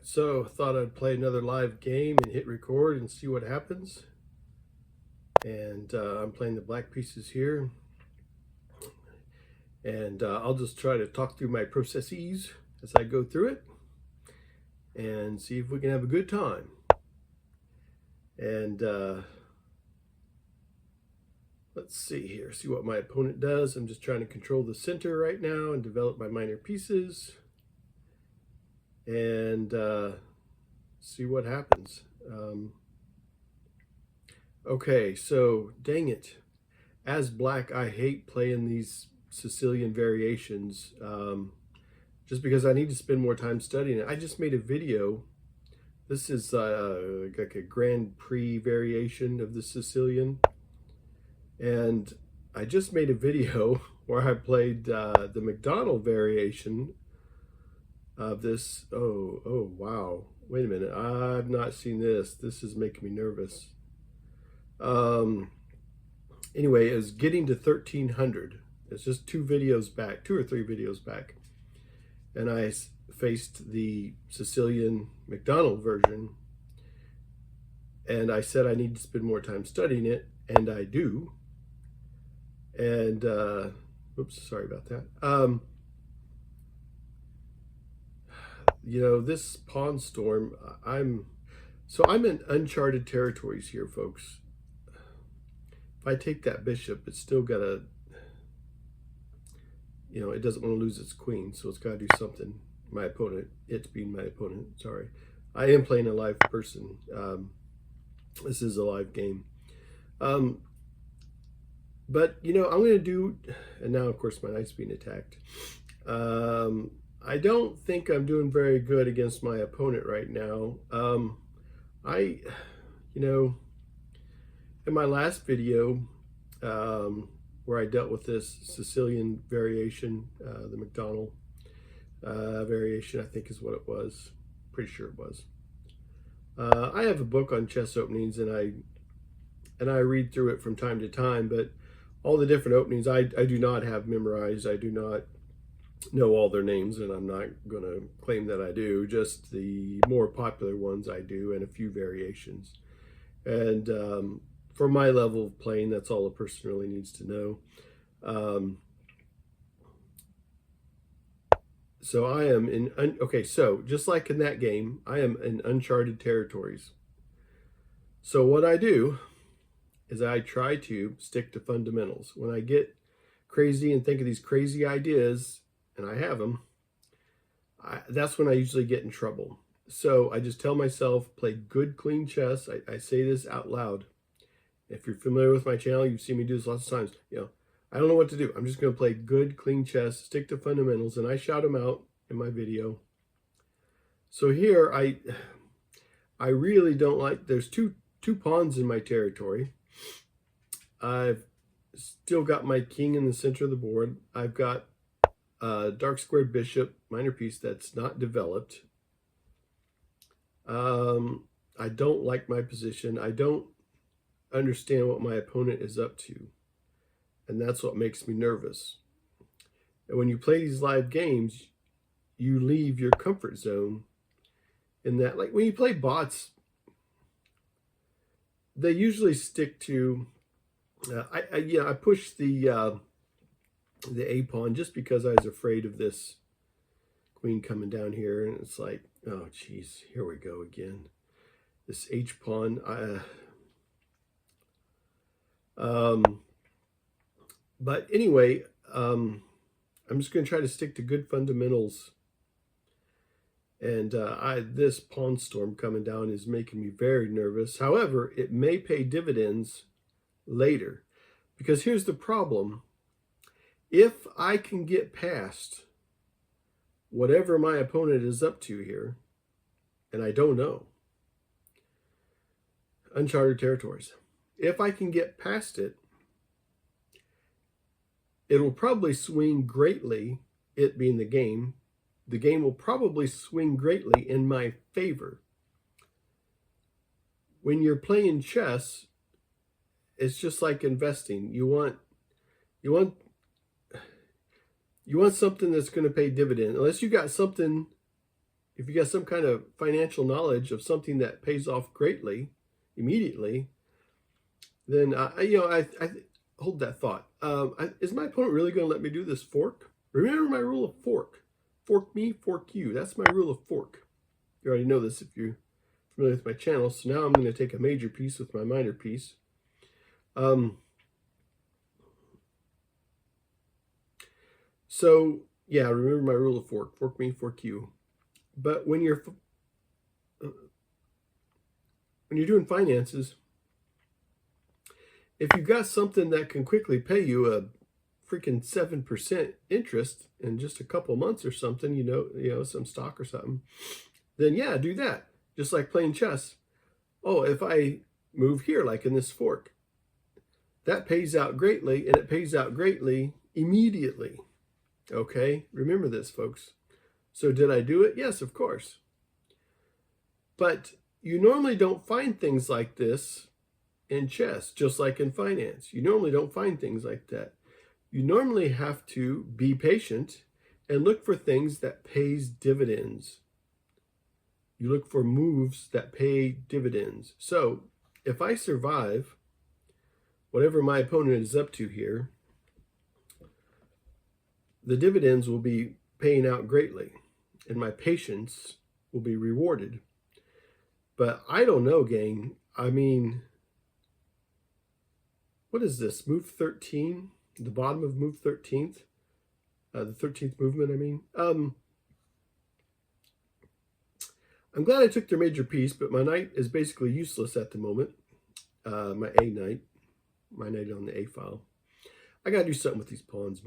So thought I'd play another live game and hit record and see what happens. And I'm playing the black pieces here. And I'll just try to talk through my processes as I go through it and see if we can have a good time. And let's see here, see what my opponent does. I'm just trying to control the center right now and develop my minor pieces. And see what happens. Okay, so dang it. As black, I hate playing these Sicilian variations just because I need to spend more time studying it. I just made a video. This is like a Grand Prix variation of the Sicilian. And I just made a video where I played the McDonald variation of this. Oh, wow. Wait a minute. I've not seen this. This is making me nervous. Anyway, it was getting to 1300. It's just two or three videos back. And I faced the Sicilian McDonald version. And I said I need to spend more time studying it. And I do. And, oops, sorry about that. You know, this pawn storm, I'm in uncharted territories here, folks. If I take that bishop, it's still got to, you know, it doesn't want to lose its queen, so it's got to do something. My opponent, it's being my opponent, sorry. I am playing a live person. This is a live game. But, you know, I'm going to do, and now, of course, my knight's being attacked. I don't think I'm doing very good against my opponent right now. You know, in my last video, where I dealt with this Sicilian variation, the McDonald variation, I think is what it was. Pretty sure it was. I have a book on chess openings, and I read through it from time to time, but all the different openings I do not have memorized. I do not know all their names, and I'm not going to claim that I do. Just the more popular ones I do, and a few variations. And for my level of playing, that's all a person really needs to know. So I am in, okay, so just like in that game, I am in uncharted territories. So what I do is I try to stick to fundamentals. When I get crazy and think of these crazy ideas, and I have them, that's when I usually get in trouble. So I just tell myself, play good, clean chess. I say this out loud. If you're familiar with my channel, you've seen me do this lots of times. You know, I don't know what to do. I'm just going to play good, clean chess, stick to fundamentals, and I shout them out in my video. So here, I really don't like, there's two pawns in my territory. I've still got my king in the center of the board. I've got dark squared bishop, minor piece that's not developed. I don't like my position. I don't understand what my opponent is up to. And that's what makes me nervous. And when you play these live games, you leave your comfort zone in that. Like when you play bots, they usually stick to, I push the A pawn just because I was afraid of this queen coming down here, and it's like, oh geez, here we go again. This H pawn. But anyway, I'm just going to try to stick to good fundamentals. And this pawn storm coming down is making me very nervous. However, it may pay dividends later, because here's the problem. If I can get past whatever my opponent is up to here, and I don't know, uncharted territories, if I can get past it, it will probably swing greatly, it being the game will probably swing greatly in my favor. When you're playing chess, it's just like investing. You want something that's going to pay dividend. Unless you got something, if you got some kind of financial knowledge of something that pays off greatly immediately, then I hold that thought. Is my opponent really going to let me do this fork? Remember my rule of fork. Fork me, fork you. That's my rule of fork. You already know this if you're familiar with my channel. So now I'm going to take a major piece with my minor piece. So yeah, remember my rule of fork. Fork me, fork you. But when you're doing finances, if you've got something that can quickly pay you a freaking 7% interest in just a couple months or something, you know, some stock or something, then yeah, do that. Just like playing chess. Oh, if I move here, like in this fork, that pays out greatly, and it pays out greatly immediately. Okay, remember this, folks. So did I do it? Yes, of course. But you normally don't find things like this in chess, just like in finance. You normally don't find things like that. You normally have to be patient and look for things that pays dividends. You look for moves that pay dividends. So if I survive whatever my opponent is up to here, the dividends will be paying out greatly, and my patience will be rewarded. But I don't know, gang. I mean, what is this? Move 13? The bottom of move 13th? The 13th movement, I mean. I'm glad I took their major piece, but my knight is basically useless at the moment. My A knight. My knight on the A file. I got to do something with these pawns.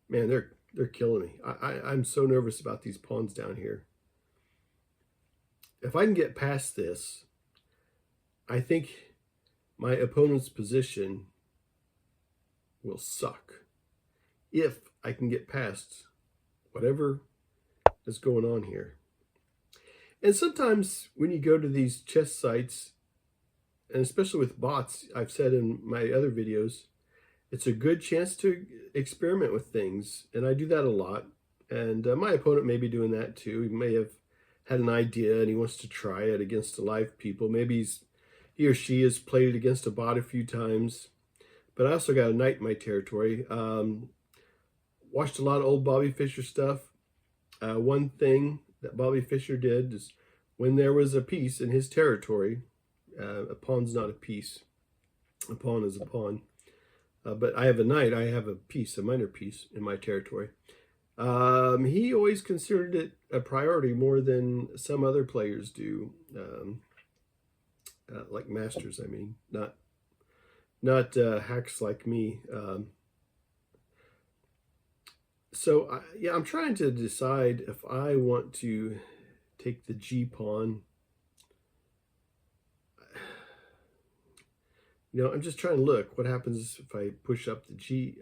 Man, they're killing me. I'm so nervous about these pawns down here. If I can get past this, I think my opponent's position will suck. If I can get past whatever is going on here. And sometimes when you go to these chess sites, and especially with bots, I've said in my other videos, it's a good chance to experiment with things. And I do that a lot. And my opponent may be doing that too. He may have had an idea and he wants to try it against live people. Maybe he or she has played it against a bot a few times. But I also got a knight in my territory. Watched a lot of old Bobby Fischer stuff. One thing that Bobby Fischer did is when there was a piece in his territory, a pawn's not a piece. A pawn is a pawn. But I have a knight, I have a piece, a minor piece in my territory. He always considered it a priority more than some other players do. Like masters, I mean, not hacks like me. So yeah, I'm trying to decide if I want to take the G pawn. You know, I'm just trying to look what happens if I push up the G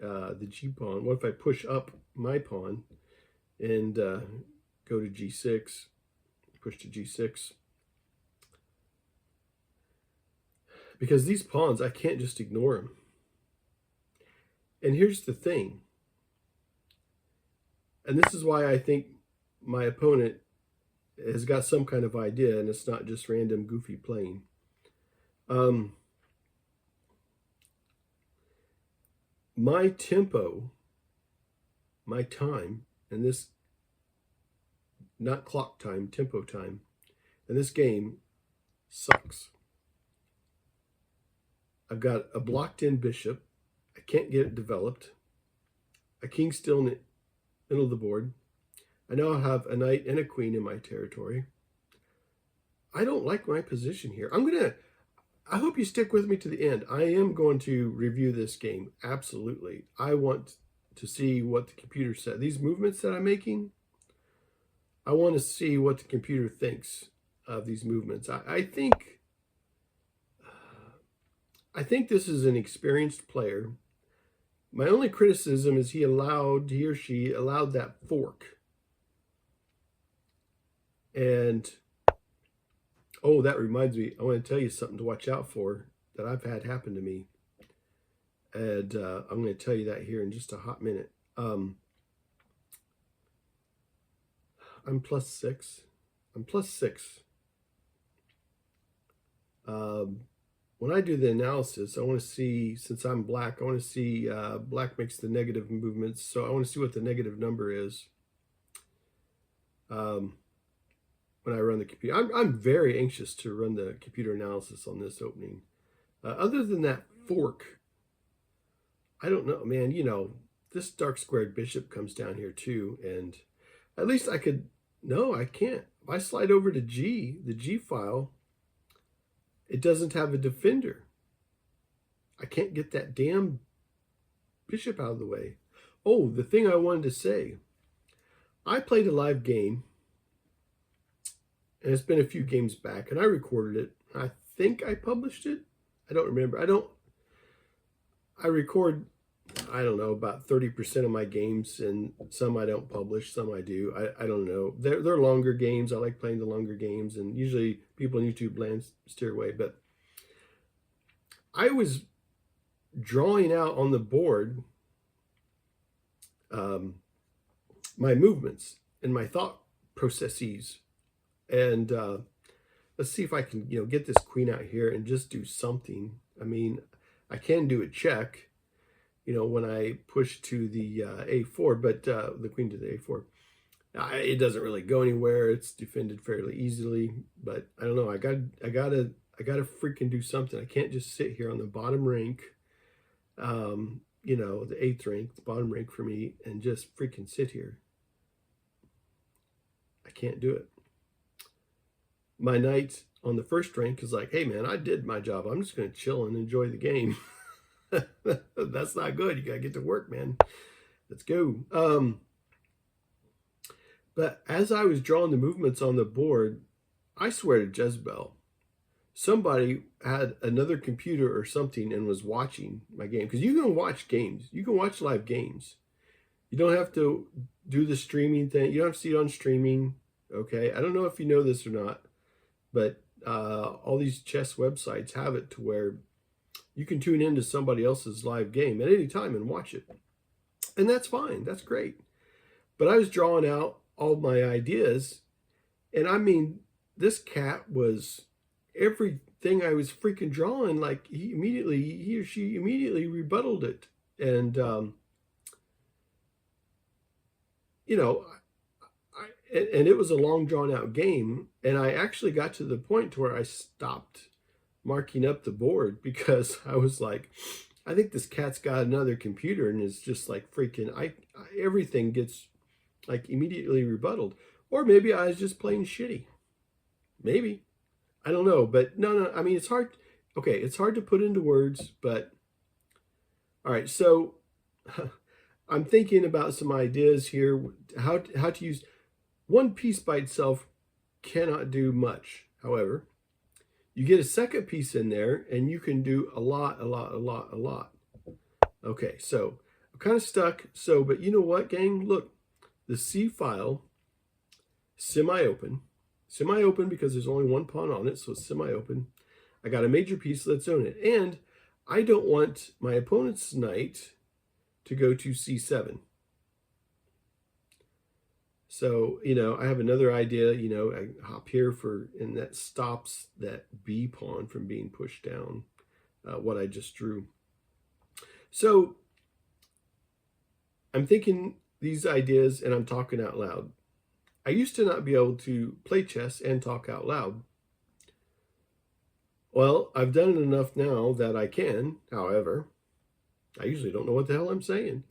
pawn. What if I push up my pawn and go to G6, push to G6? Because these pawns, I can't just ignore them. And here's the thing. And this is why I think my opponent has got some kind of idea, and it's not just random goofy playing. My tempo, my time, and this, not clock time, tempo time, and this game sucks. I've got a blocked in bishop. I can't get it developed. A king still in the middle of the board. I now have a knight and a queen in my territory. I don't like my position here. I hope you stick with me to the end. I am going to review this game. Absolutely. I want to see what the computer said. These movements that I'm making, I want to see what the computer thinks of these movements. I think this is an experienced player. My only criticism is he or she allowed that fork. And, oh, that reminds me, I want to tell you something to watch out for that I've had happen to me. And I'm going to tell you that here in just a hot minute. I'm +6. I'm +6. When I do the analysis, I want to see, since I'm black, I want to see black makes the negative movements. So I want to see what the negative number is when I run the computer. I'm very anxious to run the computer analysis on this opening. Other than that fork, I don't know, man. You know, this dark squared bishop comes down here too. And at least I could, no, I can't. If I slide over to G, the G file, it doesn't have a defender. I can't get that damn bishop out of the way. Oh, the thing I wanted to say. I played a live game, and it's been a few games back, and I recorded it. I think I published it. I don't remember. I record, I don't know, about 30% of my games, and some I don't publish, some I do. I don't know. They're longer games. I like playing the longer games, and usually people on YouTube land steer away. But I was drawing out on the board my movements and my thought processes. And let's see if I can, get this queen out here and just do something. I mean, I can do a check, when I push to the A4, but the queen to the A4. It doesn't really go anywhere. It's defended fairly easily, but I don't know. I gotta freaking do something. I can't just sit here on the bottom rank, the 8th rank, the bottom rank for me, and just freaking sit here. I can't do it. My knight on the 1st rank is like, hey man, I did my job. I'm just gonna chill and enjoy the game. That's not good. You gotta get to work, man. Let's go. But as I was drawing the movements on the board, I swear to Jezebel, somebody had another computer or something and was watching my game. Because you can watch games. You can watch live games. You don't have to do the streaming thing. You don't have to see it on streaming. Okay? I don't know if you know this or not, but all these chess websites have it to where you can tune into somebody else's live game at any time and watch it. And that's fine. That's great. But I was drawing out all my ideas. And I mean, this cat was everything I was freaking drawing. Like he or she immediately rebutted it. And, and it was a long drawn out game. And I actually got to the point to where I stopped marking up the board because I was like, I think this cat's got another computer and is just like freaking, everything gets like immediately rebutted. Or maybe I was just playing shitty. Maybe. I don't know. But no, I mean, it's hard. Okay, it's hard to put into words, but all right. So I'm thinking about some ideas here. How to use one piece by itself cannot do much. However, you get a second piece in there and you can do a lot. Okay, so I'm kind of stuck. So, but you know what, gang? Look, the C file, semi-open because there's only one pawn on it, so it's semi-open. I got a major piece, let's own it. And I don't want my opponent's knight to go to C7. So, I have another idea, I hop here and that stops that B pawn from being pushed down, what I just drew. So I'm thinking these ideas and I'm talking out loud. I used to not be able to play chess and talk out loud. Well, I've done it enough now that I can. However, I usually don't know what the hell I'm saying.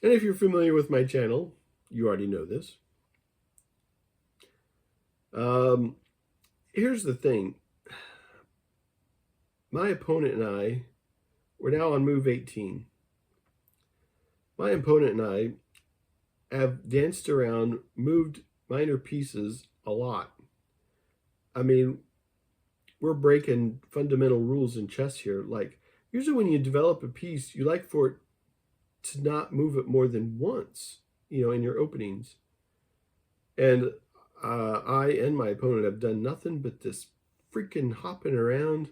And if you're familiar with my channel, you already know this. Here's the thing. My opponent and I, we're now on move 18. My opponent and I have danced around, moved minor pieces a lot. I mean, we're breaking fundamental rules in chess here. Like, usually when you develop a piece, you like for it to not move it more than once, in your openings. And I and my opponent have done nothing but this freaking hopping around.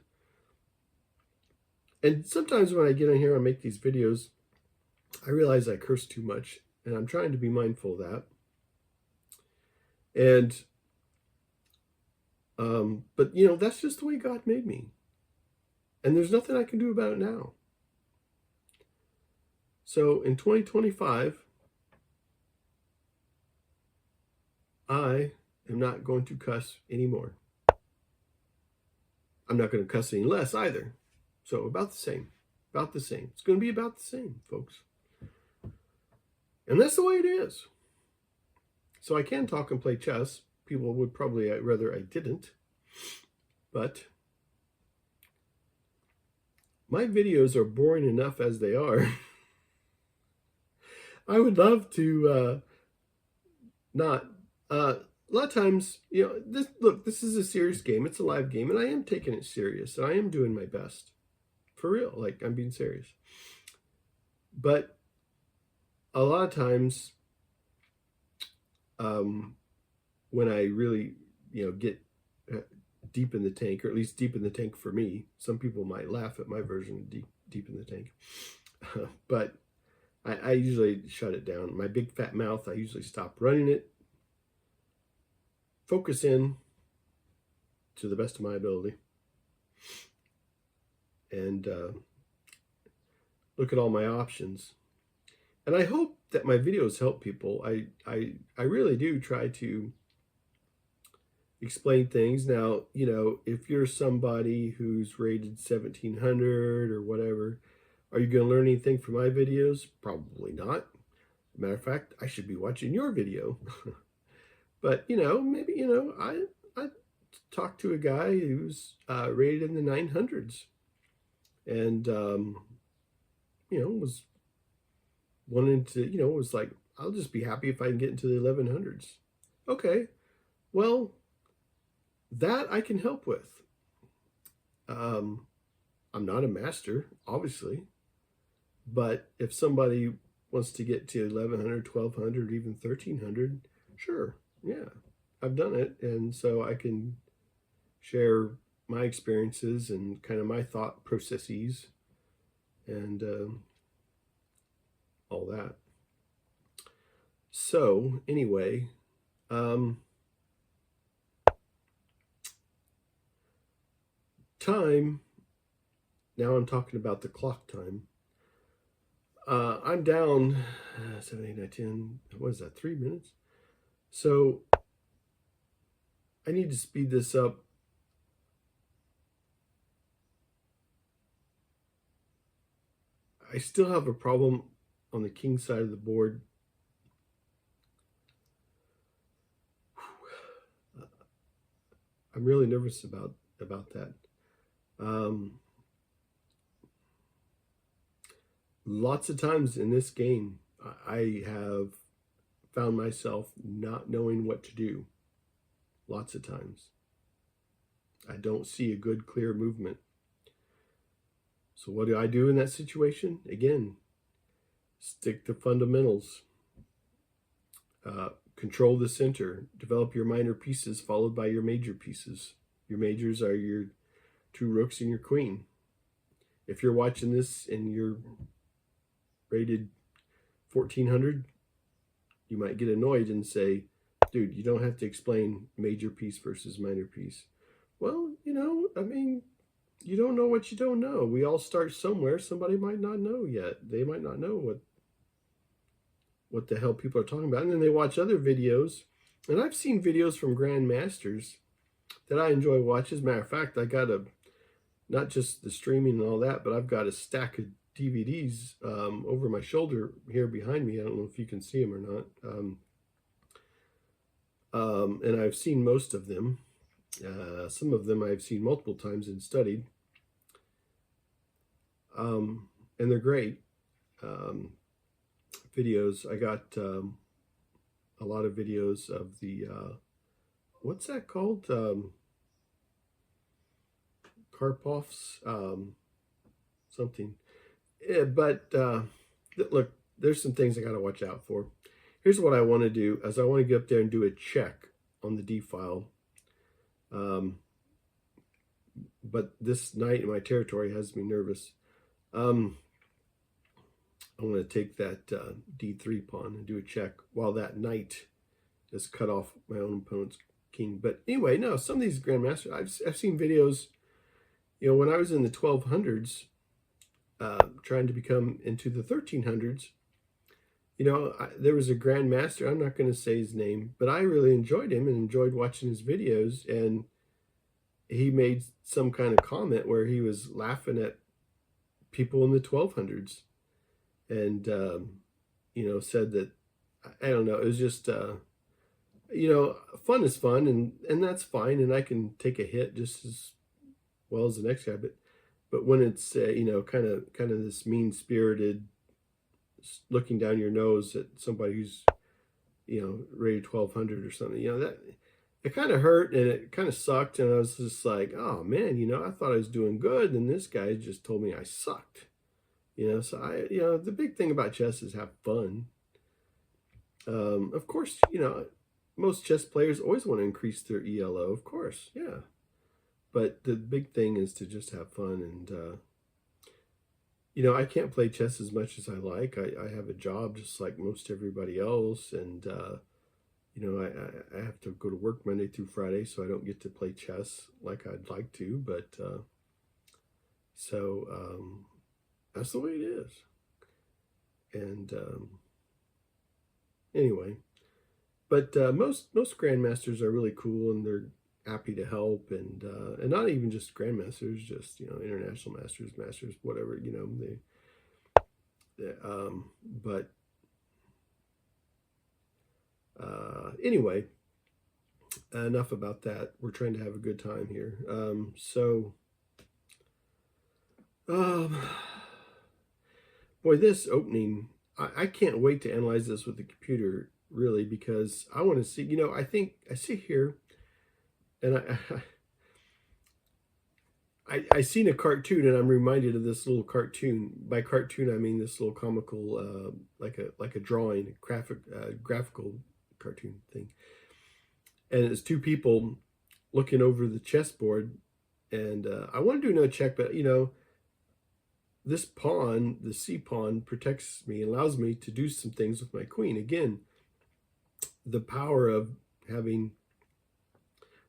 And sometimes when I get in here and make these videos, I realize I curse too much, and I'm trying to be mindful of that. And but that's just the way God made me, and there's nothing I can do about it now. So in 2025, I am not going to cuss anymore. I'm not going to cuss any less either. So about the same. About the same. It's going to be about the same, folks. And that's the way it is. So I can talk and play chess. People would probably rather I didn't. But my videos are boring enough as they are. I would love to not. A lot of times, this is a serious game. It's a live game, and I am taking it serious. And I am doing my best. For real. Like, I'm being serious. But a lot of times, when I really, get deep in the tank, or at least deep in the tank for me, some people might laugh at my version of deep in the tank. But I usually shut it down. My big fat mouth, I usually stop running it, focus in to the best of my ability, and look at all my options. And I hope that my videos help people. I really do try to explain things. Now, if you're somebody who's rated 1700 or whatever, are you going to learn anything from my videos? Probably not. Matter of fact, I should be watching your video. But, maybe, I talked to a guy who's rated in the 900s and, was wanting to, was like, I'll just be happy if I can get into the 1100s. Okay, well, that I can help with. I'm not a master, obviously, but if somebody wants to get to 1100, 1200, even 1300, sure, yeah, I've done it. And so I can share my experiences and kind of my thought processes and all that. So anyway, time, now I'm talking about the clock time. I'm down 7, 8, 9, 10, what is that, 3 minutes? So I need to speed this up. I still have a problem on the king side of the board. I'm really nervous about that. Lots of times in this game, I have found myself not knowing what to do. Lots of times. I don't see a good, clear movement. So what do I do in that situation? Again, stick to fundamentals. Control the center. Develop your minor pieces followed by your major pieces. Your majors are your 2 rooks and your queen. If you're watching this and you're rated 1400, you might get annoyed and say, dude, you don't have to explain major piece versus minor piece. Well, you don't know what you don't know. We all start somewhere. Somebody might not know yet. They might not know what the hell people are talking about. And then they watch other videos. And I've seen videos from grandmasters that I enjoy watching. As a matter of fact, I got not just the streaming and all that, but I've got a stack of DVDs over my shoulder here behind me. I don't know if you can see them or not. And I've seen most of them. Some of them I've seen multiple times and studied. And they're great videos. I got a lot of videos of the, what's that called? Karpov's something. Yeah, but look, there's some things I got to watch out for. Here's what I want to do, as I want to get up there and do a check on the D file. But this knight in my territory has me nervous. I'm going to take that D3 pawn and do a check while that knight just cut off my own opponent's king. But anyway, no, some of these grandmasters, I've seen videos, when I was in the 1200s, trying to become into the 1300s, there was a grandmaster, I'm not going to say his name, but I really enjoyed him and enjoyed watching his videos. And he made some kind of comment where he was laughing at people in the 1200s and, said that, I don't know, it was just, fun is fun, and that's fine. And I can take a hit just as well as the next guy. But when it's, kind of this mean-spirited, looking down your nose at somebody who's, rated 1200 or something, that it kind of hurt and it kind of sucked. And I was just like, oh man, I thought I was doing good, and this guy just told me I sucked. So the big thing about chess is have fun. Of course, most chess players always want to increase their ELO, of course, yeah. But the big thing is to just have fun. And I can't play chess as much as I like. I have a job just like most everybody else, and I have to go to work Monday through Friday, so I don't get to play chess like I'd like to. But that's the way it is. And anyway, but most grandmasters are really cool, and they're happy to help, and not even just grandmasters, just international masters, whatever, but anyway, enough about that. We're trying to have a good time here. Boy, this opening, I can't wait to analyze this with the computer, really, because I want to see, I think I see here, and I seen a cartoon, and I'm reminded of this little cartoon. By cartoon, I mean this little comical, like a drawing, graphical cartoon thing. And it's two people looking over the chessboard, and I want to do another check, but this pawn, the C pawn, protects me and allows me to do some things with my queen. Again, the power of having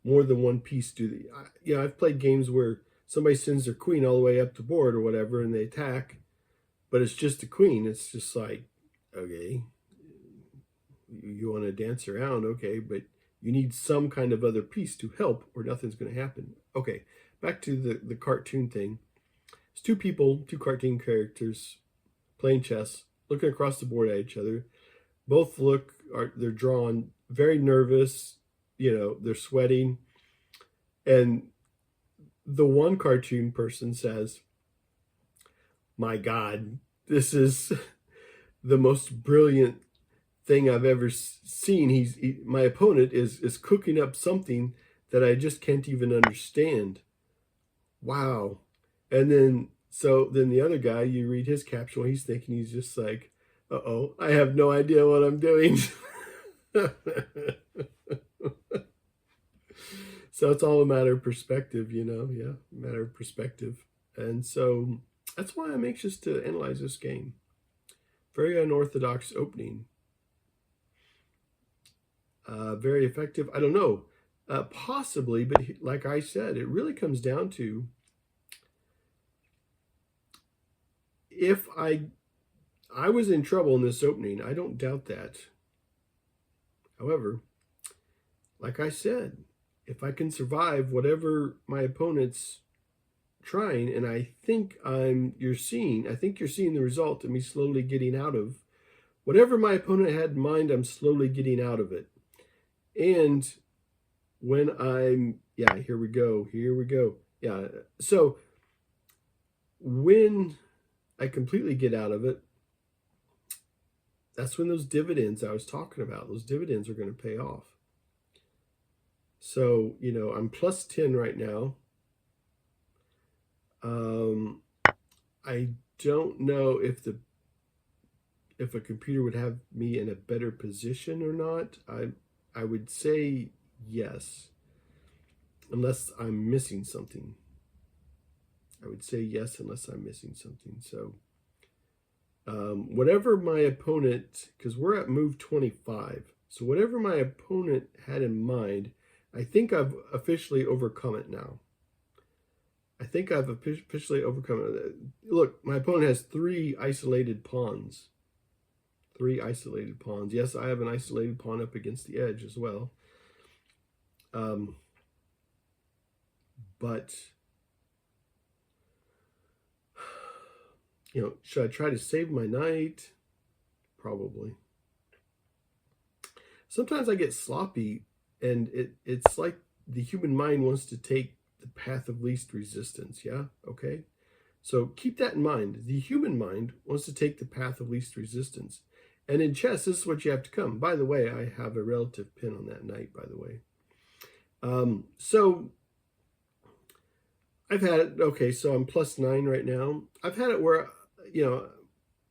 more than one piece do the. I've played games where somebody sends their queen all the way up the board or whatever, and they attack, but it's just a queen. It's just like, okay, you want to dance around, okay, but you need some kind of other piece to help, or nothing's going to happen. Okay, back to the cartoon thing. It's two people, two cartoon characters playing chess, looking across the board at each other. Both they're drawn very nervous, they're sweating. And the one cartoon person says, my God, this is the most brilliant thing I've ever seen. My opponent is cooking up something that I just can't even understand. Wow. And then the other guy, you read his caption, he's thinking, he's just like, uh-oh, I have no idea what I'm doing. So it's all a matter of perspective, matter of perspective. And so that's why I'm anxious to analyze this game. Very unorthodox opening. Very effective. I don't know, possibly, but like I said, it really comes down to if I was in trouble in this opening. I don't doubt that. However, like I said, if I can survive whatever my opponent's trying, and I think you're seeing the result of me slowly getting out of whatever my opponent had in mind. I'm slowly getting out of it. And when here we go. Yeah. So when I completely get out of it, that's when those dividends I was talking about, those dividends are going to pay off. So, I'm plus 10 right now. I don't know if a computer would have me in a better position or not. I would say yes, unless I'm missing something. I would say yes, unless I'm missing something. So whatever my opponent, because we're at move 25. So whatever my opponent had in mind, I think I've officially overcome it now. I think I've officially overcome it. Look, my opponent has 3 isolated pawns. 3 isolated pawns. Yes, I have an isolated pawn up against the edge as well. But, you know, should I try to save my knight? Probably. Sometimes I get sloppy, and it's like the human mind wants to take the path of least resistance, yeah? Okay? So keep that in mind. The human mind wants to take the path of least resistance. And in chess, this is what you have to come. By the way, I have a relative pin on that knight, by the way. So I've had it, okay, so I'm +9 right now. I've had it where, you know,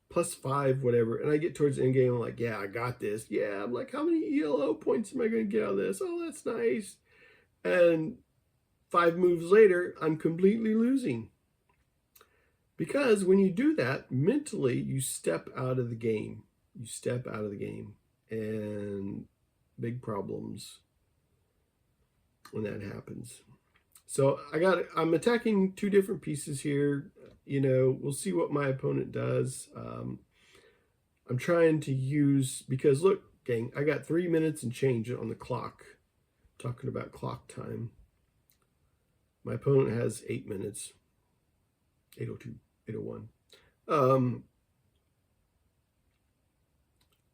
+5, whatever, and I get towards the end game, I'm like, yeah, I got this. Yeah, I'm like, how many ELO points am I going to get out of this? Oh, that's nice. And 5 moves later, I'm completely losing. Because when you do that, mentally, you step out of the game. You step out of the game, and big problems when that happens. So I'm attacking 2 different pieces here. You know, we'll see what my opponent does. I'm trying to use, because look, gang, I got 3 minutes and change on the clock. Talking about clock time. My opponent has 8 minutes. 8:02, 8:01.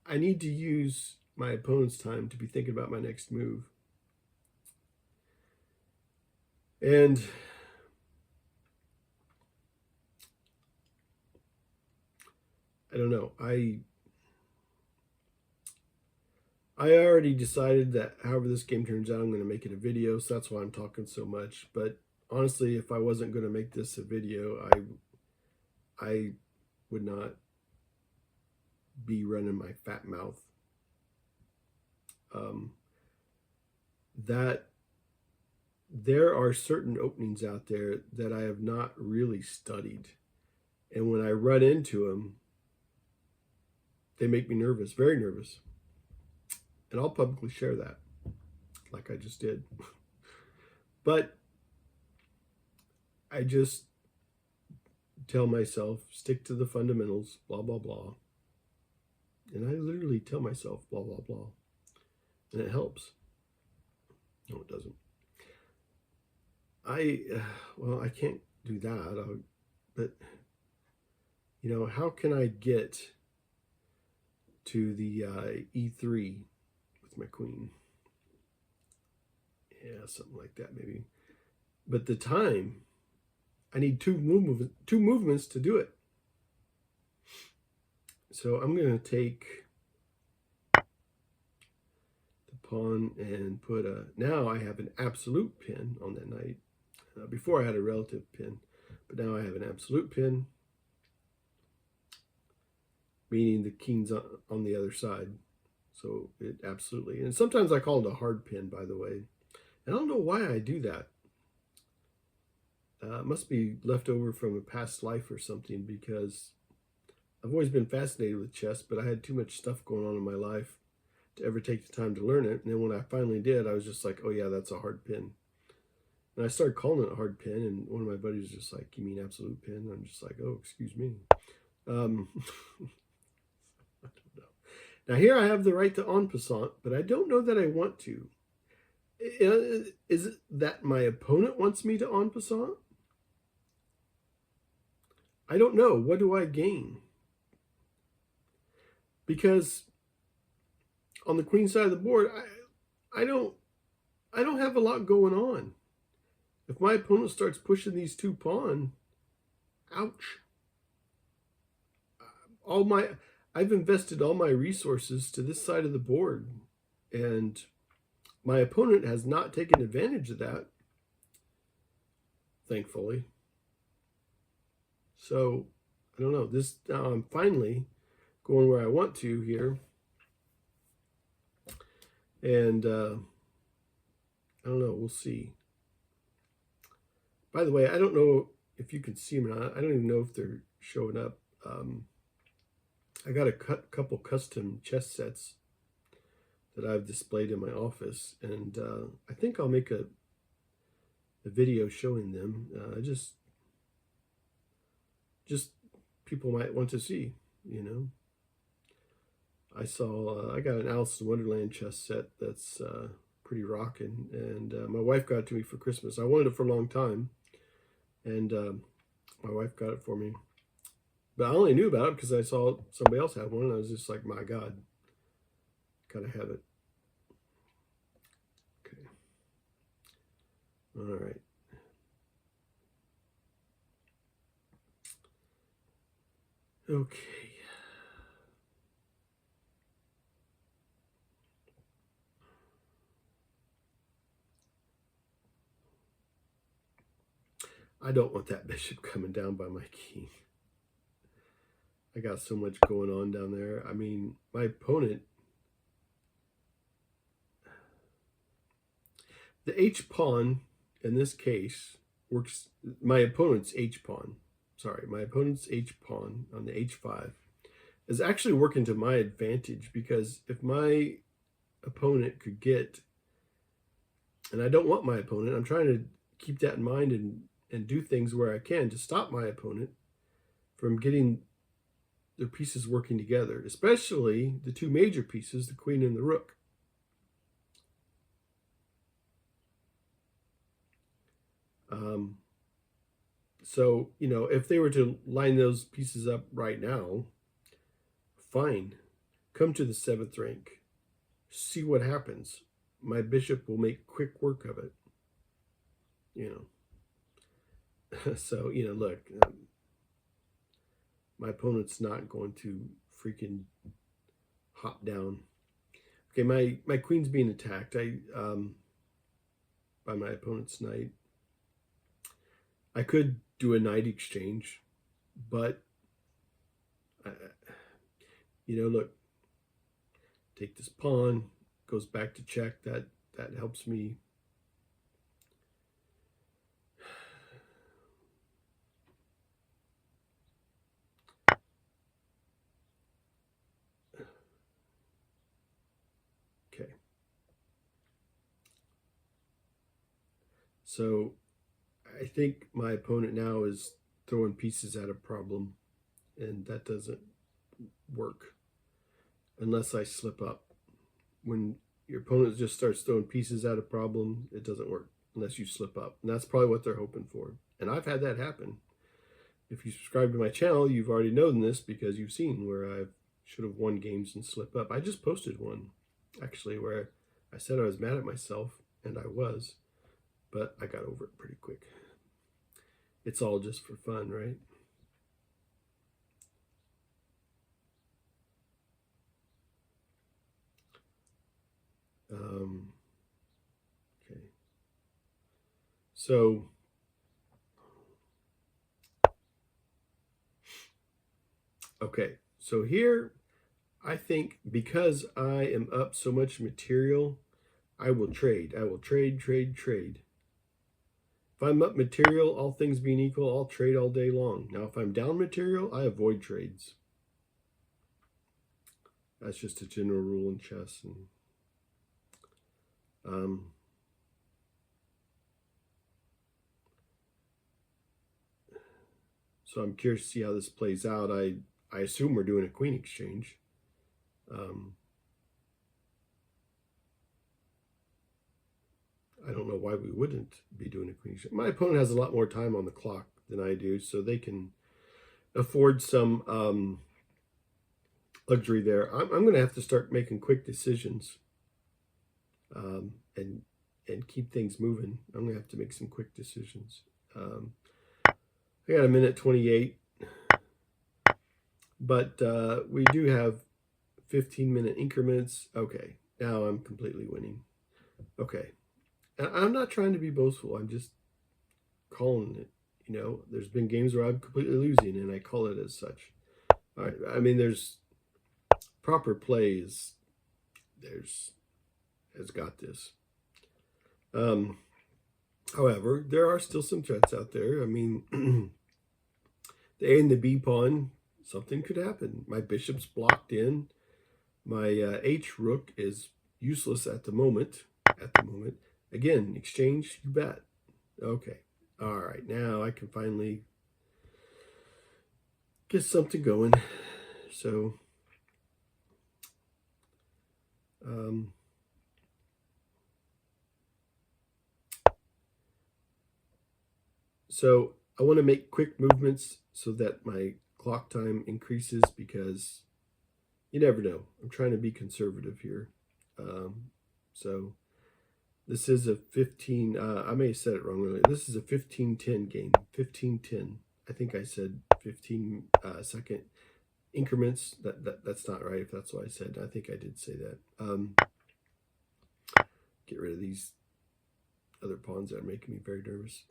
I need to use my opponent's time to be thinking about my next move. And I don't know. I already decided that however this game turns out, I'm going to make it a video. So that's why I'm talking so much. But honestly, if I wasn't going to make this a video, I would not be running my fat mouth. That there are certain openings out there that I have not really studied. And when I run into them, they make me nervous, very nervous. And I'll publicly share that, like I just did. But I just tell myself, stick to the fundamentals, blah, blah, blah. And I literally tell myself, blah, blah, blah. And it helps. No, it doesn't. Well, I can't do that. But, you know, how can I get to the E3 with my queen? Yeah, something like that maybe. But the time, I need two movements to do it. So I'm going to take the pawn and put now I have an absolute pin on that knight. Before I had a relative pin, but now I have an absolute pin, meaning the king's on the other side. So it absolutely, and sometimes I call it a hard pin, by the way. And I don't know why I do that. It must be left over from a past life or something, because I've always been fascinated with chess, but I had too much stuff going on in my life to ever take the time to learn it. And then when I finally did, I was just like, oh yeah, that's a hard pin. And I started calling it a hard pin, and one of my buddies was just like, you mean absolute pin? And I'm just like, oh, excuse me. I don't know. Now here I have the right to en passant, but I don't know that I want to. Is it that my opponent wants me to en passant? I don't know. What do I gain? Because on the queen side of the board, I don't have a lot going on. If my opponent starts pushing these 2 pawns, ouch. I've invested all my resources to this side of the board, and my opponent has not taken advantage of that, thankfully. So I don't know. Now I'm finally going where I want to here, and I don't know. We'll see. By the way, I don't know if you can see them or not. I don't even know if they're showing up. I got a couple custom chess sets that I've displayed in my office, and I think I'll make a video showing them. Just people might want to see, you know. I got an Alice in Wonderland chess set that's pretty rocking, and my wife got it to me for Christmas. I wanted it for a long time, and my wife got it for me. But I only knew about it because I saw somebody else had one, and I was just like, my God, gotta have it. Okay. All right. Okay. I don't want that bishop coming down by my king. I got so much going on down there. I mean, my opponent, the H pawn in this case works. My opponent's H pawn on the H5 is actually working to my advantage, because if my opponent could get, and I don't want my opponent, I'm trying to keep that in mind and do things where I can to stop my opponent from getting their pieces working together, especially the two major pieces, the queen and the rook. So, you know, if they were to line those pieces up right now, fine. Come to the 7th rank. See what happens. My bishop will make quick work of it. You know. So, you know, look, my opponent's not going to freaking hop down. Okay, my queen's being attacked by my opponent's knight. I could do a knight exchange, but you know, look, take this pawn, goes back to check. That helps me. Okay. So I think my opponent now is throwing pieces at a problem, and that doesn't work unless I slip up. When your opponent just starts throwing pieces at a problem, it doesn't work unless you slip up. And that's probably what they're hoping for. And I've had that happen. If you subscribe to my channel, you've already known this because you've seen where I should have won games and slip up. I just posted one, actually, where I said I was mad at myself, and I was, but I got over it pretty quick. It's all just for fun, right? Okay. So, okay. So here, I think because I am up so much material, I will trade. I will trade. If I'm up material, all things being equal, I'll trade all day long. Now, if I'm down material, I avoid trades. That's just a general rule in chess. And so I'm curious to see how this plays out. I assume we're doing a queen exchange. I don't know why we wouldn't be doing a queen exchange. My opponent has a lot more time on the clock than I do, so they can afford some luxury there. I'm going to have to start making quick decisions and keep things moving. I'm going to have to make some quick decisions. I got a minute 28, but we do have 15-minute increments. Okay, now I'm completely winning. Okay, and I'm not trying to be boastful. I'm just calling it. You know, there's been games where I'm completely losing, and I call it as such. All right, I mean, there's proper plays. Has got this. However, there are still some threats out there. I mean, the A and the B pawn, something could happen. My bishop's blocked in. My H rook is useless at the moment. Again, exchange, you bet. Okay. All right. Now I can finally get something going. So, so I want to make quick movements so that my clock time increases, because you never know. I'm trying to be conservative here. So this is a 15, I may have said it wrong earlier. This is a 15-10 game, 15-10. I think I said 15 second increments. That's not right if that's what I said. I think I did say that. Get rid of these other pawns that are making me very nervous.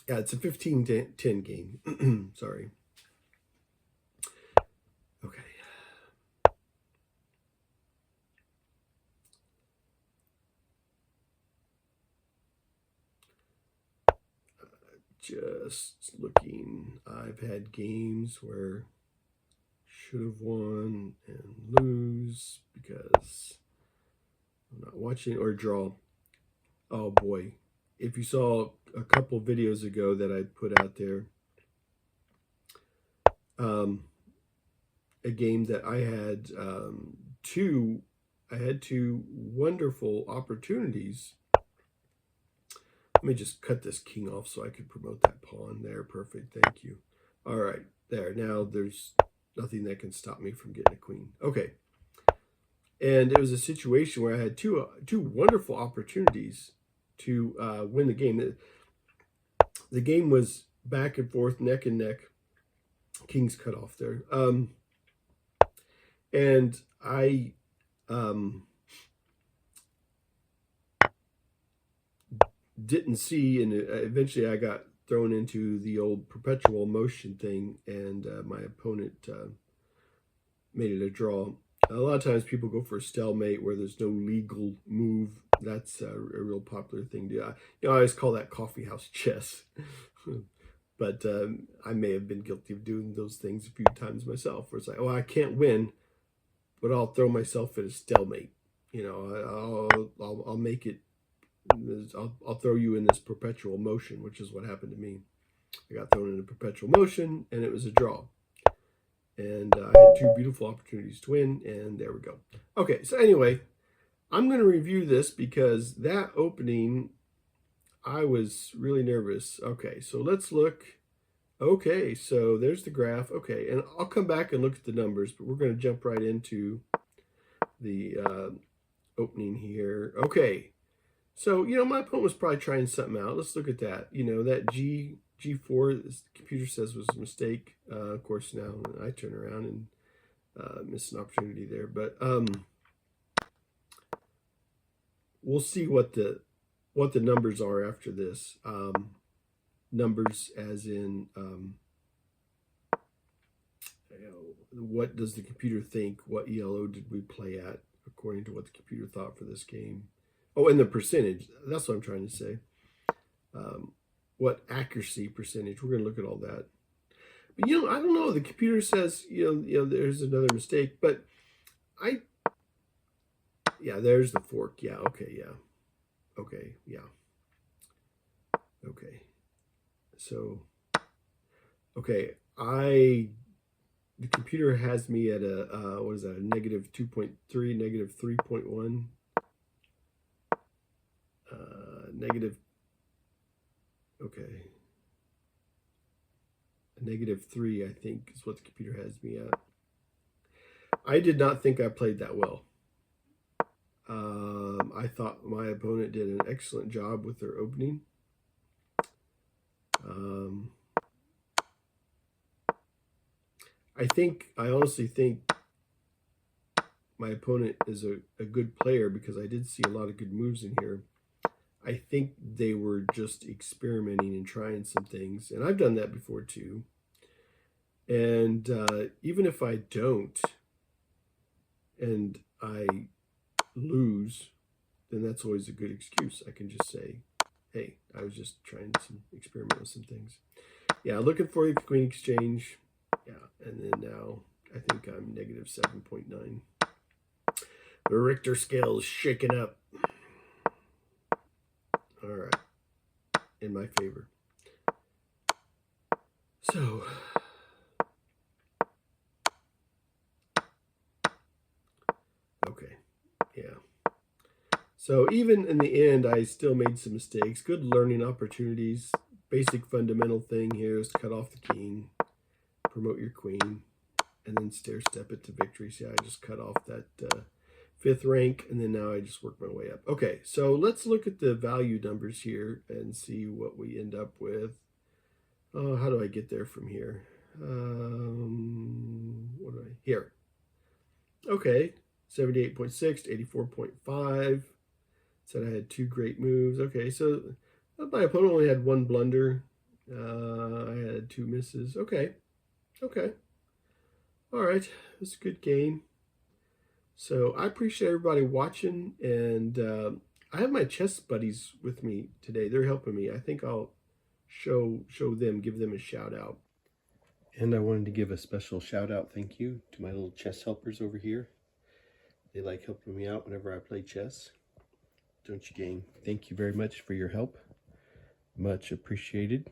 Yeah, it's a 15-10 game. Sorry. Okay. Just looking. I've had games where should have won and lose because I'm not watching, or draw. Oh boy. If you saw a couple videos ago that I put out there, a game that I had two wonderful opportunities. Let me just cut this king off so I can promote that pawn there. Perfect. Thank you. All right. There. Now there's nothing that can stop me from getting a queen. Okay. And it was a situation where I had two wonderful opportunities to win the game. The game was back and forth, neck and neck. King's cut off there. And I didn't see, and eventually I got thrown into the old perpetual motion thing, and my opponent made it a draw. A lot of times people go for a stalemate where there's no legal move. That's a real popular thing to do. I always call that coffee house chess. But I may have been guilty of doing those things a few times myself, where it's like, oh, I can't win, but I'll throw myself at a stalemate. You know, I'll make it. I'll throw you in this perpetual motion, which is what happened to me. I got thrown in a perpetual motion, and it was a draw. And I had two beautiful opportunities to win, and there we go. Okay, so anyway, I'm going to review this because that opening, I was really nervous. Okay, so let's look. Okay, so there's the graph. Okay, and I'll come back and look at the numbers, but we're going to jump right into the opening here. Okay, so, you know, my opponent was probably trying something out. Let's look at that. You know, that G4, the computer says was a mistake. Of course, now I turn around and miss an opportunity there. But we'll see what the numbers are after this. Numbers as in what does the computer think? What ELO did we play at according to what the computer thought for this game? Oh, and the percentage. That's what I'm trying to say. What accuracy percentage? We're going to look at all that. But, you know, I don't know. The computer says, you know, there's another mistake. But yeah, there's the fork. Yeah, okay, yeah. Okay, yeah. Okay. So, okay, the computer has me at a, what is that, a negative 2.3, negative 3.1. Negative, okay, -3, I think, is what the computer has me at. I did not think I played that well. I thought my opponent did an excellent job with their opening. I honestly think my opponent is a good player, because I did see a lot of good moves in here. I think they were just experimenting and trying some things, and I've done that before too. And even if I don't, and I lose, then that's always a good excuse. I can just say, hey, I was just trying to experiment with some things. Yeah, looking for the queen exchange. Yeah, and then now I think I'm -7.9. The Richter scale is shaking up. All right, in my favor. So, okay, yeah. So even in the end, I still made some mistakes. Good learning opportunities. Basic fundamental thing here is to cut off the king, promote your queen, and then stair step it to victory. See, I just cut off that 5th rank, and then now I just work my way up. Okay, so let's look at the value numbers here and see what we end up with. How do I get there from here? Here. Okay, 78.6 to 84.5. Said I had 2 great moves. Okay, so my opponent only had 1 blunder. I had 2 misses. Okay. All right, it's a good game. So I appreciate everybody watching, and I have my chess buddies with me today. They're helping me. I think I'll show them, give them a shout out. And I wanted to give a special shout out thank you to my little chess helpers over here. They like helping me out whenever I play chess. Don't you, gang? Thank you very much for your help. Much appreciated.